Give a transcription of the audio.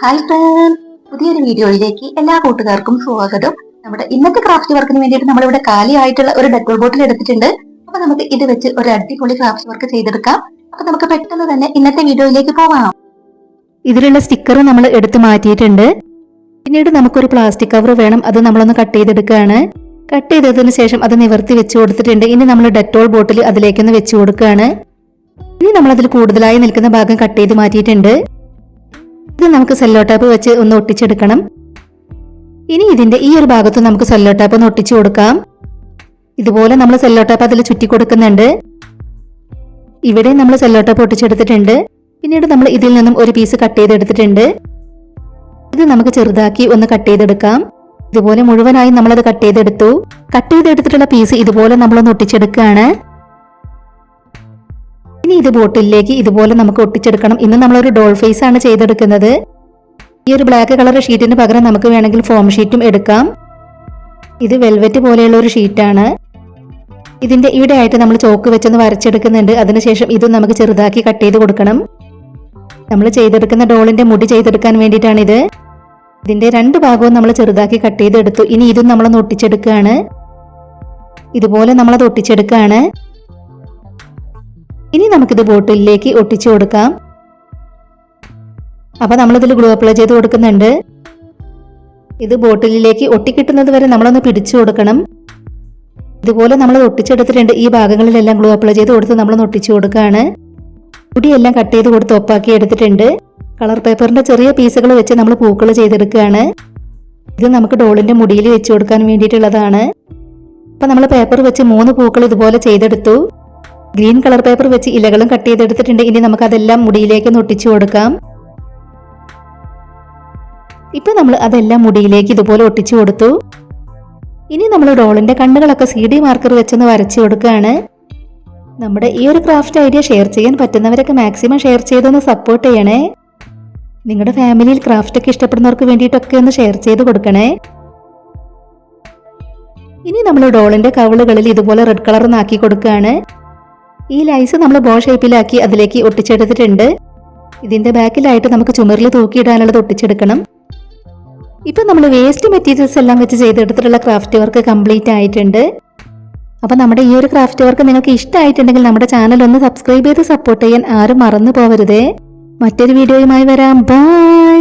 Hi friends, പുതിയൊരു വീഡിയോയിലേക്ക് എല്ലാ കൂട്ടുകാർക്കും സ്വാഗതം. നമ്മുടെ ഇന്നത്തെ ക്രാഫ്റ്റ് വർക്കിന് വേണ്ടിയിട്ട് നമ്മളിവിടെ കാലിയായിട്ടുള്ള ഒരു ഡെക്കോർ ബോട്ടിൽ എടുത്തിട്ടുണ്ട്. അപ്പൊ നമുക്ക് ഇത് വെച്ച് ഒരു അടിപൊളി ക്രാഫ്റ്റ് വർക്ക് ചെയ്തെടുക്കാം. അപ്പൊ നമുക്ക് പെട്ടെന്ന് തന്നെ ഇന്നത്തെ വീഡിയോയിലേക്ക് പോവാം. ഇതിലുള്ള സ്റ്റിക്കർ നമ്മൾ എടുത്തു മാറ്റിയിട്ടുണ്ട്. പിന്നീട് നമുക്കൊരു പ്ലാസ്റ്റിക് കവർ വേണം, അത് നമ്മളൊന്ന് കട്ട് ചെയ്തെടുക്കുകയാണ്. കട്ട് ചെയ്തതിന് ശേഷം അത് നിവർത്തി വെച്ച് കൊടുത്തിട്ടുണ്ട്. ഇനി നമ്മൾ ഡെറ്റോൾ ബോട്ടിൽ അതിലേക്കൊന്ന് വെച്ച് കൊടുക്കുകയാണ്. ഇനി നമ്മൾ അതിൽ കൂടുതലായി നിൽക്കുന്ന ഭാഗം കട്ട് ചെയ്ത് മാറ്റിയിട്ടുണ്ട്. ഇത് നമുക്ക് സെല്ലോ ടാപ്പ് വെച്ച് ഒന്ന് ഒട്ടിച്ചെടുക്കണം. ഇനി ഇതിന്റെ ഈ ഒരു ഭാഗത്ത് നമുക്ക് സെല്ലോ ടാപ്പ് ഒന്ന് ഒട്ടിച്ചു കൊടുക്കാം. ഇതുപോലെ നമ്മൾ സെല്ലോ ടാപ്പ് അതിൽ ചുറ്റി കൊടുക്കുന്നുണ്ട്. ഇവിടെ നമ്മൾ സെല്ലോ ടാപ്പ് ഒട്ടിച്ചെടുത്തിട്ടുണ്ട്. പിന്നീട് നമ്മൾ ഇതിൽ നിന്നും ഒരു പീസ് കട്ട് ചെയ്തെടുത്തിട്ടുണ്ട്. ഇത് നമുക്ക് ചെറുതാക്കി ഒന്ന് കട്ട് ചെയ്തെടുക്കാം. ഇതുപോലെ മുഴുവനായി നമ്മളത് കട്ട് ചെയ്തെടുത്തു. കട്ട് ചെയ്തെടുത്തിട്ടുള്ള പീസ് ഇതുപോലെ നമ്മളൊന്ന് ഒട്ടിച്ചെടുക്കുകയാണ്. ഇനി ഇത് ബോട്ടിലേക്ക് ഇതുപോലെ നമുക്ക് ഒട്ടിച്ചെടുക്കണം. ഇന്ന് നമ്മളൊരു ഡോൾ ഫേസ് ആണ് ചെയ്തെടുക്കുന്നത്. ഈ ഒരു ബ്ലാക്ക് കളർ ഷീറ്റിന് പകരം നമുക്ക് വേണമെങ്കിൽ ഫോം ഷീറ്റും എടുക്കാം. ഇത് വെൽവെറ്റ് പോലെയുള്ള ഒരു ഷീറ്റാണ്. ഇതിന്റെ ഇവിടെ ആയിട്ട് നമ്മൾ ചോക്ക് വെച്ചൊന്ന് വരച്ചെടുക്കുന്നുണ്ട്. അതിനുശേഷം ഇതും നമുക്ക് ചെറുതാക്കി കട്ട് ചെയ്ത് കൊടുക്കണം. നമ്മൾ ചെയ്തെടുക്കുന്ന ഡോളിന്റെ മുടി ചെയ്തെടുക്കാൻ വേണ്ടിയിട്ടാണിത്. ഇതിന്റെ രണ്ട് ഭാഗവും നമ്മൾ ചെറുതാക്കി കട്ട് ചെയ്തെടുത്തു. ഇനി ഇതും നമ്മളൊന്ന് ഒട്ടിച്ചെടുക്കുകയാണ്. ഇതുപോലെ നമ്മളത് ഒട്ടിച്ചെടുക്കുകയാണ്. ഇനി നമുക്കിത് ബോട്ടിലേക്ക് ഒട്ടിച്ചു കൊടുക്കാം. അപ്പൊ നമ്മളിതിൽ ഗ്ലൂ അപ്ലൈ ചെയ്ത് കൊടുക്കുന്നുണ്ട്. ഇത് ബോട്ടിലേക്ക് ഒട്ടിക്കിട്ടുന്നത് വരെ നമ്മളൊന്ന് പിടിച്ചു കൊടുക്കണം. ഇതുപോലെ നമ്മൾ ഒട്ടിച്ചെടുത്തിട്ടുണ്ട്. ഈ ഭാഗങ്ങളിലെല്ലാം ഗ്ലൂ അപ്ലൈ ചെയ്ത് കൊടുത്ത് നമ്മളൊന്ന് ഒട്ടിച്ചു കൊടുക്കുകയാണ്. മുടിയെല്ലാം കട്ട് ചെയ്ത് കൊടുത്ത് ഒപ്പാക്കി എടുത്തിട്ടുണ്ട്. കളർ പേപ്പറിന്റെ ചെറിയ പീസുകൾ വെച്ച് നമ്മൾ പൂക്കൾ ചെയ്തെടുക്കുകയാണ്. ഇത് നമുക്ക് ഡോളിന്റെ മുടിയിൽ വെച്ച് കൊടുക്കാൻ വേണ്ടിയിട്ടുള്ളതാണ്. അപ്പൊ നമ്മൾ പേപ്പർ വെച്ച് 3 പൂക്കൾ ഇതുപോലെ ചെയ്തെടുത്തു. ഗ്രീൻ കളർ പേപ്പർ വെച്ച് ഇലകളും കട്ട് ചെയ്തെടുത്തിട്ടുണ്ട്. ഇനി നമുക്ക് അതെല്ലാം മുടിയിലേക്ക് ഒട്ടിച്ചു കൊടുക്കാം. ഇപ്പൊ നമ്മൾ അതെല്ലാം മുടിയിലേക്ക് ഇതുപോലെ ഒട്ടിച്ചു കൊടുത്തു. ഇനി നമ്മൾ ഡോളിന്റെ കണ്ണുകളൊക്കെ CD മാർക്കർ വെച്ചൊന്ന് വരച്ചു കൊടുക്കുകയാണ്. നമ്മുടെ ഈ ഒരു ക്രാഫ്റ്റ് ഐഡിയ ഷെയർ ചെയ്യാൻ പറ്റുന്നവരൊക്കെ മാക്സിമം ഷെയർ ചെയ്തൊന്ന് സപ്പോർട്ട് ചെയ്യണേ. നിങ്ങളുടെ ഫാമിലിയിൽ ക്രാഫ്റ്റ് ഒക്കെ ഇഷ്ടപ്പെടുന്നവർക്ക് വേണ്ടിയിട്ടൊക്കെ ഒന്ന് ഷെയർ ചെയ്ത് കൊടുക്കണേ. ഇനി നമ്മൾ ഡോളിന്റെ കവിളുകളിൽ ഇതുപോലെ റെഡ് കളർ ആക്കി കൊടുക്കുകയാണ്. ഈ ലൈസ് നമ്മൾ ബോ ഷേപ്പിലാക്കി അതിലേക്ക് ഒട്ടിച്ചെടുത്തിട്ടുണ്ട്. ഇതിന്റെ ബാക്കിലായിട്ട് നമുക്ക് ചുമരിൽ തൂക്കിയിടാനുള്ളത് ഒട്ടിച്ചെടുക്കണം. ഇപ്പൊ നമ്മൾ വേസ്റ്റ് മെറ്റീരിയൽസ് എല്ലാം വെച്ച് ചെയ്തെടുത്തിട്ടുള്ള ക്രാഫ്റ്റ് വർക്ക് കംപ്ലീറ്റ് ആയിട്ടുണ്ട്. അപ്പൊ നമ്മുടെ ഈ ഒരു ക്രാഫ്റ്റ് വർക്ക് നിങ്ങൾക്ക് ഇഷ്ടമായിട്ടുണ്ടെങ്കിൽ നമ്മുടെ ചാനൽ ഒന്ന് സബ്സ്ക്രൈബ് ചെയ്ത് സപ്പോർട്ട് ചെയ്യാൻ ആരും മറന്നു പോവരുതേ. മറ്റൊരു വീഡിയോയുമായി വരാം. ബൈ.